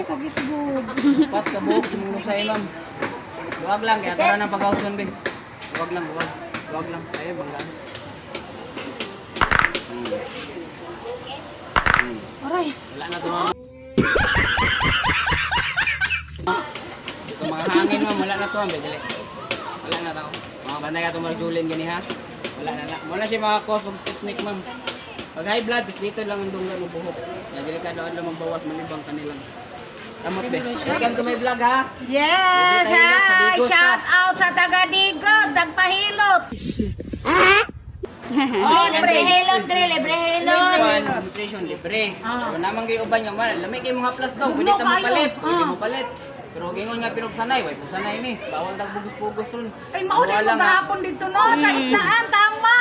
sa Facebook. Pat ka buhok, yung musay ma'am. Huwag lang, kaya tara ng pag-hauson be. Huwag lang, huwag. Huwag lang, tayo banggaan. Aray. Wala na ito mga... Ito mga hangin ma'am, wala na ito ma'am, dali. Wala na ito. Mga banday ka ito marjulin gani ha. Wala na na. Muna siya mga cause of technique ma'am. Pag high blood, dito lang ang dunggan ng buhok. Nabili ka doon lang magbawas, malibang kanilang. Tamot be. Welcome to my vlog ha. Yes, Sa hi! Digos, Shout out sa taga Digos, nagpahilot! Libre hilot, libre hilot! Demonstration libre. Pero naman kayo uban yung mahal. Lamig kayo mga plus daw. Pwede ka mo palit. Pwede mo palit. Pero gingon nga pinagsanay. Way po sanay ni. Bawal dag bugos-bugos ron. Ay, mauli mo gahapon dito no, sa istaan, tama!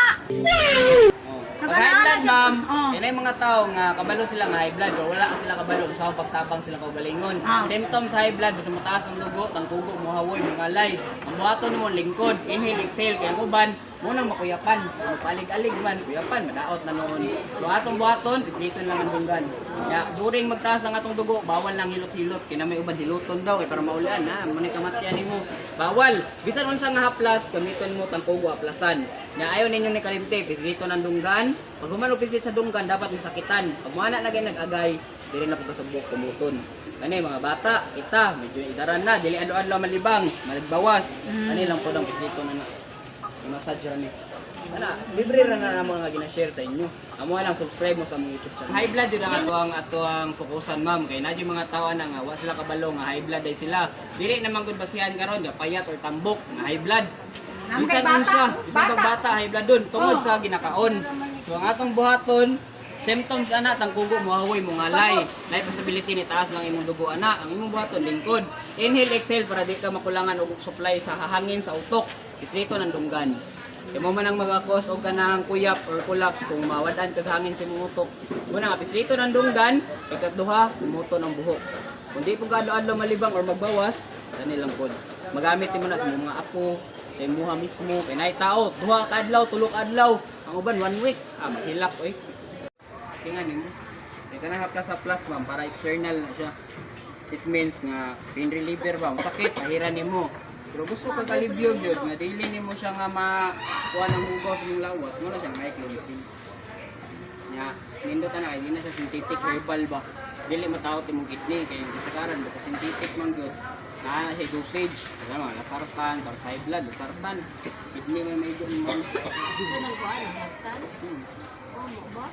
Pag high blood ma'am, yan ay mga tao nga kabalo sila nga high blood. Pero wala ka sila kabalo. Gusto ko pagtabang sila kaugalingon. Symptoms sa high blood. Basta mataas ang dugo, tangkugo, muhawoy, mungalay. Ang buhaton mo lingkod. Inhale, exhale. Kaya uban. Munang makuyapan, palig-alig man, kuyapan, madaot na noon. So atong buhaton, dito lang ang dunggan. Ya, during magtaas ang atong dugo, bawal lang hilot-hilot. Kina may uban hiluton daw, para maulan ha, muna kamatyan nimo. Bawal. Bisan unsa nga haplas, gamiton mo tangkugo aplasan. Ya, ayaw ninyo ni kalimte, dito ng dunggan. Pag humano pisit sa dunggan, dapat masakitan. Pag mana na gay nag-agay, dili na pagkasabok kumuton. Kani mga bata, kita, medyo idaran na, dili adlaw malibang, malagbawas. Ani lang po dang dito na massage ra ni. Ana, libre ra na mga gina-share sa inyo. Amo lang subscribe mo sa among YouTube channel. High blood yun ang ato ang fokusan ma'am. Kay nadyo mga tao na nga wa sila kabalo nga high blood ay sila. Dili naman gud basihan karon nga payat or tambok nga high blood. Bisan unsa, bisan pag bata high blood dun tungod sa ginakaon. So ang atong buhaton symptoms ana tangkugo mohawoy mongalay. Life possibility ni taas ng imong dugo ana. Ang imong buhaton lingkod. Inhale exhale para di ka makulangan og supply sa hangin sa utok. Distrito ng dunggan. Kaya mo man ang mag-akos o kanang kuyap or collapse kung mawadan kag hangin sa imong utok. Muna nga distrito ng dunggan, ikaduha umuto ng buhok. Kung di po kadlo-adlo malibang or magbawas, kani lang pod. Magamit mo na sa mga apo, kay muha mismo, kay nay tao, duha ka adlaw, tulo ka adlaw. Ang uban 1 week, mahilak oy. Tingnan nimo. Kaya kanang haplas ma'am para external na siya. It means nga pain reliever ba, sakit pahiran nimo. Pero gusto ka kalibyo yun, nga daily nimo siya nga makuha ng hugos ng lawas, mo na siya may cleansing. Nga, nindot na, hindi na siya synthetic herbal ba. Dili matawag imong kidney, kaya yung kasakaran, baka synthetic man yun. Na siya dosage, kaya mga lasartan, para sa high blood, lasartan. Kidney may yun mo. Ito nang kuha, lasartan? Ba?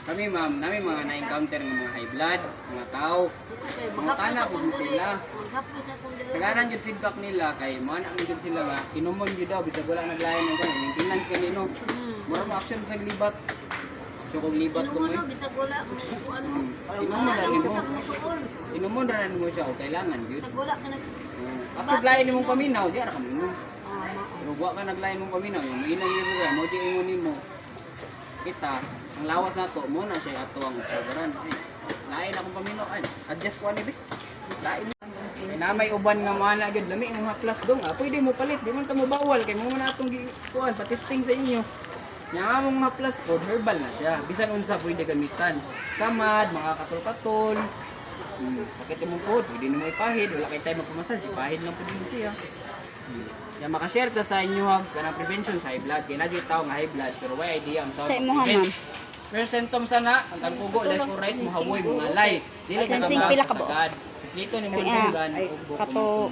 Kami ma'am, namin mga na-encounter ng mga high blood, mga tao. Mga tanak mo sila. Sagaran yung feedback nila kay mga anak mo sila nga, inumon yun daw, bisag wala naglayan ng kanya, maintenance kami no. Mura mo action sa libat. So kung libat ko mo Bisag wala, inumon na rin mo. Inumon na rin mo siya, o kailangan yun. bisag wala ka nag... After layan mong paminaw, di ara ka minom. Pero huwag ka naglayan mong paminaw, yung mainang yun mo, mo di ingunin mo. Kita, ang lawas na to, muna siya ato ang sabaran. Lain akong paminaw, adjust ko ani, lain. Na may uban nga mana gyud lami imong haplas dong pwede mo palit di man ta mo bawal kay mo man atong gikuan pa-testing sa inyo nya among haplas food herbal na siya bisan unsa pwede gamitan samad mga katol-katol bakit imong food pwede nimo ipahid wala kay tayo magpamassage ipahid lang pud siya ya maka-share ta sa inyo kanang prevention sa high blood kay na tawo nga high blood pero way idea ang sa first symptoms sana ang tangkugo less right mohawoy mongalay dili ka sagad dito ni mo dunggan kato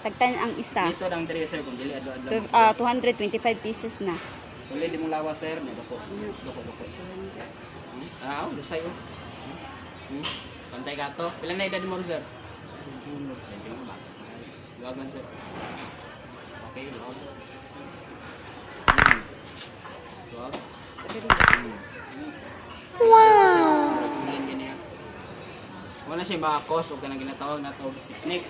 tagtan ang isa dito lang dire sir kung dili adlaw 225 pieces na tuloy di mong lawas sir ni dako lusay pantay ka to pila na edad mo sir luwagan sir okay luwag wow wala siya makakos o kanang ginatawag na tawag technique.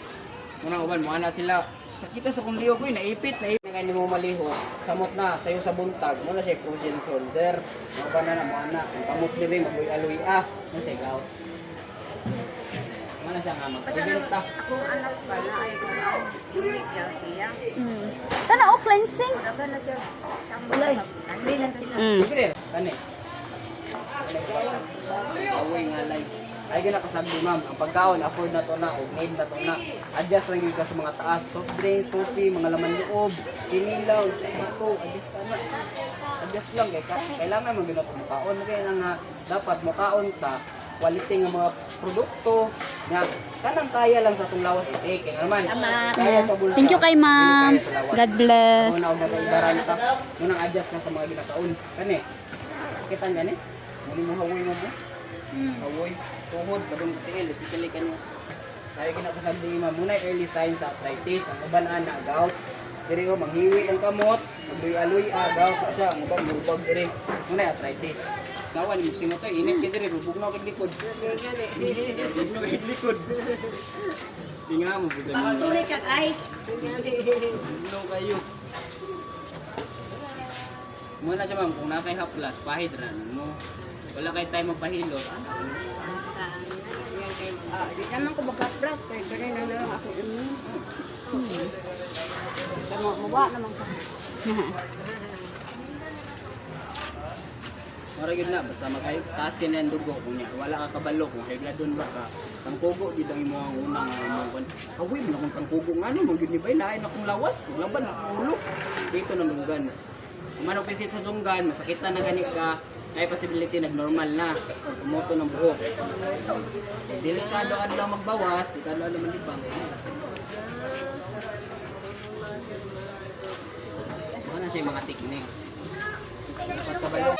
Unang uban, mga na sila. Sakita sa kung liyo ko, naipit na hindi mo maliho. Samot na, sayo sa buntag. Muna siya frozen shoulder. Mga ba na mga na. Ang pamot nila yung mag-aloy Muna siya gout. Muna siya nga mag-rebenta. Kung anak pala ay unique daw siya. tana o cleansing Daga na siya. Tambay. Bilan sila. Sige, kani. Awoy nga live. ay ginakasabdi ma'am, ang pagkaon afford na to na o need na to na. Adjust lang yun ka sa mga taas, soft drinks, coffee, mga laman loob, kinilaw, sabato, adjust ka na. Adjust lang kay kailangan mo ginato mo kaon kaya lang nga dapat mo kaon ta quality nga mga produkto nga kanang kaya lang sa tong lawas i-take kaya naman. Kaya sa bulsa. Thank you kay ma'am. Kaya sa lawas. God bless. Una na ibaran ta. Munang adjust na sa mga ginakaon. Kani. Kita gani. Muli mo hawoy mo. Hawoy. Tuhod padung tiil, especially kani. Kaya ginapasabdi ma'am muna early signs sa arthritis, ang uban ana gout. Diri ko manghiwi ang kamot, aluy gout siya, ang ubang lubog diri. Muna arthritis. Nawan mo sino to init kay diri rubog na kay likod. Rubog na kay likod. Tinga mo bugan mo. Tuloy kag ice. Ulo kayo. Muna siya ma'am, kung nakay haplas, pahidran mo. Wala kay time magpahilot. Di naman ko magka-plug. Kaya ganun na lang ako immune. Mawa naman ka. Mara gyud na basta taas kini ang dugo kunya wala ka kabalo kung kay gladon ba ka tangkugo gid ang imong unang imong awi mo kung tangkugo ngano mo gid ni bay lain akong lawas laban akong ulo dito nang dunggan manok pisit sa dunggan masakitan na gani ka may possibility nagnormal na umuto ng buhok delikado adlaw magbawas delikado adlaw malibang ano siya yung mga teknik dapat kabalo